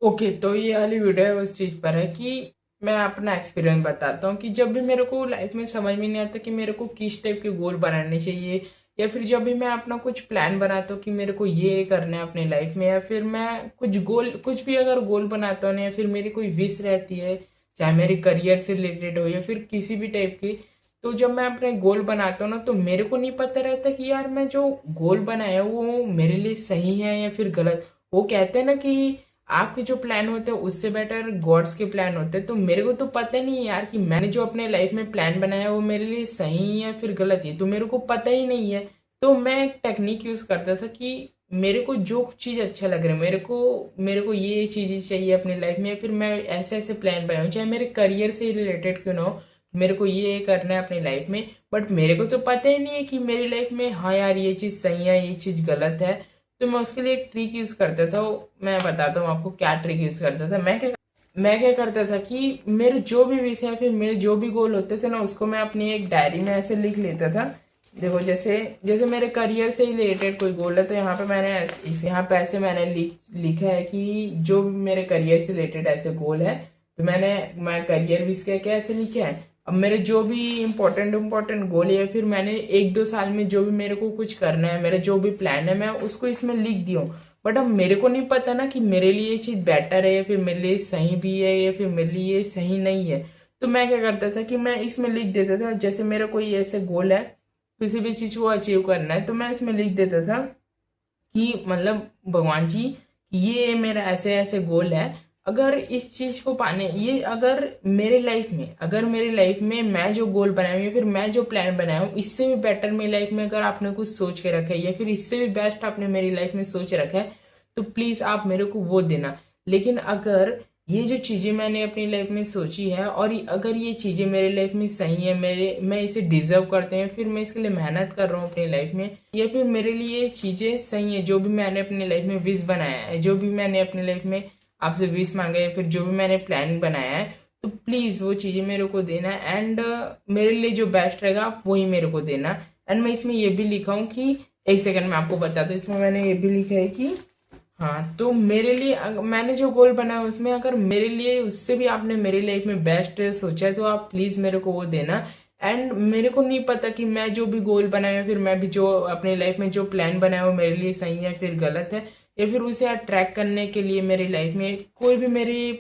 Okay, तो ये वाली वीडियो उस चीज पर है कि मैं अपना एक्सपीरियंस बताता हूँ कि जब भी मेरे को लाइफ में समझ में नहीं आता कि मेरे को किस टाइप के गोल बनाने चाहिए, या फिर जब भी मैं अपना कुछ प्लान बनाता हूँ कि मेरे को ये करना है अपनी लाइफ में, या फिर मैं कुछ भी अगर गोल बनाता हूँ ना, या फिर मेरी कोई विश रहती है, चाहे मेरे करियर से रिलेटेड हो या फिर किसी भी टाइप की। तो जब मैं अपने गोल बनाता हूँ ना, तो मेरे को नहीं पता रहता कि यार मैं जो गोल बनाया वो मेरे लिए सही है या फिर गलत। वो कहते हैं ना कि आपके जो प्लान होते हैं उससे बेटर गॉड्स के प्लान होते हैं। तो मेरे को तो पता नहीं है यार कि मैंने जो अपने लाइफ में प्लान बनाया वो मेरे लिए सही है या फिर गलत है, तो मेरे को पता ही नहीं है। तो मैं एक टेक्निक यूज करता था कि मेरे को जो चीज अच्छा लग रहा है, मेरे को ये चीजें चाहिए अपनी लाइफ में, या फिर मैं ऐसे ऐसे प्लान बनाऊं, चाहे मेरे करियर से रिलेटेड क्यों ना हो, मेरे को ये करना है अपनी लाइफ में। बट मेरे को तो पता ही नहीं है कि मेरी लाइफ में हाँ यार ये चीज सही है, ये चीज गलत है। तो मैं उसके लिए एक ट्रिक यूज करता था। मैं बताता हूँ आपको क्या ट्रिक यूज करता था। मैं क्या करता था कि मेरे जो भी विषय है, फिर मेरे जो भी गोल होते थे ना, उसको मैं अपनी एक डायरी में ऐसे लिख लेता था। देखो, जैसे जैसे मेरे करियर से रिलेटेड कोई गोल है, तो यहाँ पे ऐसे मैंने लिखा है कि जो भी मेरे करियर से रिलेटेड ऐसे गोल है, तो मैं करियर भी इसके क्या ऐसे लिखा है। अब मेरे जो भी इम्पोर्टेंट गोल है, या फिर मैंने 1-2 साल में जो भी मेरे को कुछ करना है, मेरा जो भी प्लान है, मैं उसको इसमें लिख दिया हूँ। बट अब मेरे को नहीं पता ना कि मेरे लिए ये चीज बेटर है या फिर मेरे लिए सही भी है या फिर मेरे लिए ये सही नहीं है। तो मैं क्या करता था कि मैं इसमें लिख देता था, जैसे मेरा कोई ऐसे गोल है, किसी भी चीज को अचीव करना है, तो मैं इसमें लिख देता था कि मतलब भगवान जी, ये मेरा ऐसे ऐसे गोल है। अगर इस चीज को पाने ये अगर मेरी लाइफ में मैं जो गोल बनाया हूं या फिर मैं जो प्लान बनाया हूँ, इससे भी बेटर मेरी लाइफ में अगर आपने कुछ सोच के रखा है, या फिर इससे भी बेस्ट आपने मेरी लाइफ में सोच रखा है, तो प्लीज आप मेरे को वो देना। लेकिन अगर ये जो चीजें मैंने अपनी लाइफ में सोची है, और अगर ये चीजें मेरे लाइफ में सही है, मैं इसे डिजर्व करते हैं, फिर मैं इसके लिए मेहनत कर रहा हूँ अपनी लाइफ में, या फिर मेरे लिए ये चीजें सही है, जो भी मैंने अपनी लाइफ में विश बनाया है, जो भी मैंने अपनी लाइफ में आपसे विश मांगा है, या फिर जो भी मैंने प्लान बनाया है, तो प्लीज वो चीजें मेरे को देना। एंड मेरे लिए जो बेस्ट रहेगा आप वही मेरे को देना। एंड मैं इसमें ये भी लिखा हूँ कि, एक सेकंड में आपको बता दूं, इसमें मैंने ये भी लिखा है कि हाँ, तो मेरे लिए मैंने जो गोल बनाया उसमें अगर मेरे लिए उससे भी आपने मेरी लाइफ में बेस्ट सोचा है, तो आप प्लीज मेरे को वो देना। एंड मेरे को नहीं पता कि मैं जो भी गोल बनाया, फिर मैं भी जो अपनी लाइफ में जो प्लान बनाया वो मेरे लिए सही है फिर गलत है, या फिर उसे अट्रैक्ट करने के लिए मेरी लाइफ में कोई भी मेरी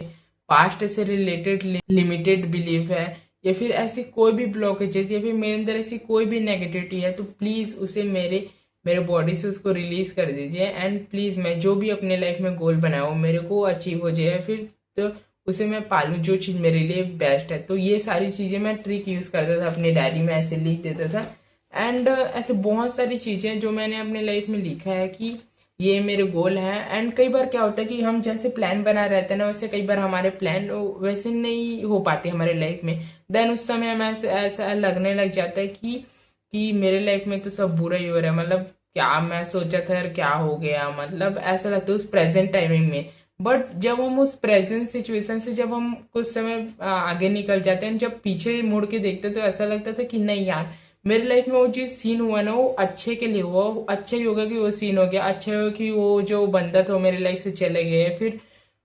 पास्ट से रिलेटेड लिमिटेड बिलीफ है, या फिर ऐसी कोई भी ब्लॉकेजेस, या फिर मेरे अंदर ऐसी कोई भी नेगेटिविटी है, तो प्लीज उसे मेरे मेरे बॉडी से उसको रिलीज कर दीजिए। एंड प्लीज मैं जो भी अपने लाइफ में गोल बनाया हूँ मेरे को अचीव हो जाए, फिर तो उसे मैं पालूं जो चीज मेरे लिए बेस्ट है। तो ये सारी चीजें मैं ट्रिक यूज करता था, अपनी डायरी में ऐसे लिख देता था। एंड ऐसे बहुत सारी चीजें जो मैंने अपने लाइफ में लिखा है कि ये मेरे गोल हैं। एंड कई बार क्या होता है कि हम जैसे प्लान बना रहते हैं ना, वैसे कई बार हमारे प्लान वैसे नहीं हो पाते हमारे लाइफ में। देन उस समय हमें ऐसा ऐसा लगने लग जाता है कि मेरे लाइफ में तो सब बुरा ही हो रहा है, मतलब क्या मैं सोचा था यार क्या हो गया, मतलब ऐसा लगता है उस प्रेजेंट टाइमिंग में। बट जब हम उस प्रेजेंट सिचुएशन से जब हम कुछ समय आगे निकल जाते हैं, जब पीछे मुड़ के देखते हैं, तो ऐसा लगता था कि नहीं यार, मेरी लाइफ में वो जो सीन हुआ ना वो अच्छे के लिए हुआ, वो अच्छा ही होगा कि वो सीन हो गया, अच्छा होगा कि वो जो बंदा था वो मेरी लाइफ से चले गए, फिर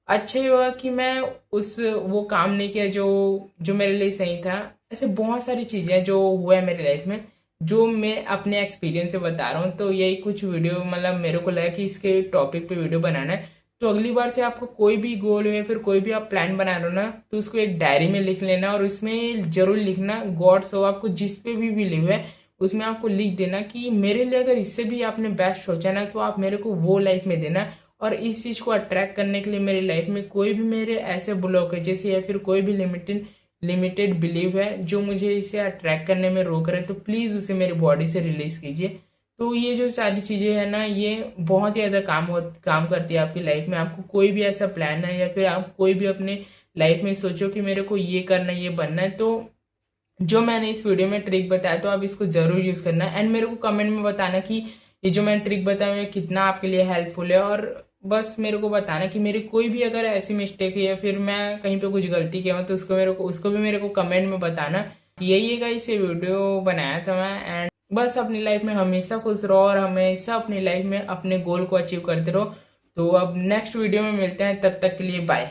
अच्छा ही होगा कि मैं उस वो काम नहीं किया जो जो मेरे लिए सही था। ऐसे बहुत सारी चीजें जो हुआ है मेरी लाइफ में, जो मैं अपने एक्सपीरियंस से बता रहा हूँ। तो यही कुछ वीडियो मतलब मेरे को लगा कि इसके टॉपिक पे वीडियो बनाना है। तो अगली बार से आपको कोई भी गोल हो या फिर कोई भी आप प्लान बना रहे हो ना, तो उसको एक डायरी में लिख लेना, और उसमें जरूर लिखना गॉड्स हो आपको जिस पे भी बिलीव है, उसमें आपको लिख देना कि मेरे लिए अगर इससे भी आपने बेस्ट सोचा ना, तो आप मेरे को वो लाइफ में देना। और इस चीज को अट्रैक्ट करने के लिए मेरी लाइफ में कोई भी मेरे ऐसे ब्लॉकेजेस या फिर कोई भी लिमिटेड बिलीव है जो मुझे इसे अट्रैक्ट करने में रोक रहे हैं, तो प्लीज उसे मेरी बॉडी से रिलीज कीजिए। तो ये जो सारी चीजें है ना, ये बहुत ही ज्यादा काम करती है आपकी लाइफ में। आपको कोई भी ऐसा प्लान है, या फिर आप कोई भी अपने लाइफ में सोचो कि मेरे को ये करना है, ये बनना है, तो जो मैंने इस वीडियो में ट्रिक बताया, तो आप इसको जरूर यूज करना। एंड मेरे को कमेंट में बताना कि ये जो मैंने ट्रिक बताया है कितना आपके लिए हेल्पफुल है। और बस मेरे को बताना कि मेरी कोई भी अगर ऐसी मिस्टेक है, या फिर मैं कहीं पे कुछ गलती किया हूँ, तो उसको भी मेरे को कमेंट में बताना। यही है गाइस, ये वीडियो बनाया था मैं। एंड बस अपनी लाइफ में हमेशा खुश रहो, और हमेशा अपनी लाइफ में अपने गोल को अचीव करते रहो। तो अब नेक्स्ट वीडियो में मिलते हैं, तब तक के लिए बाय।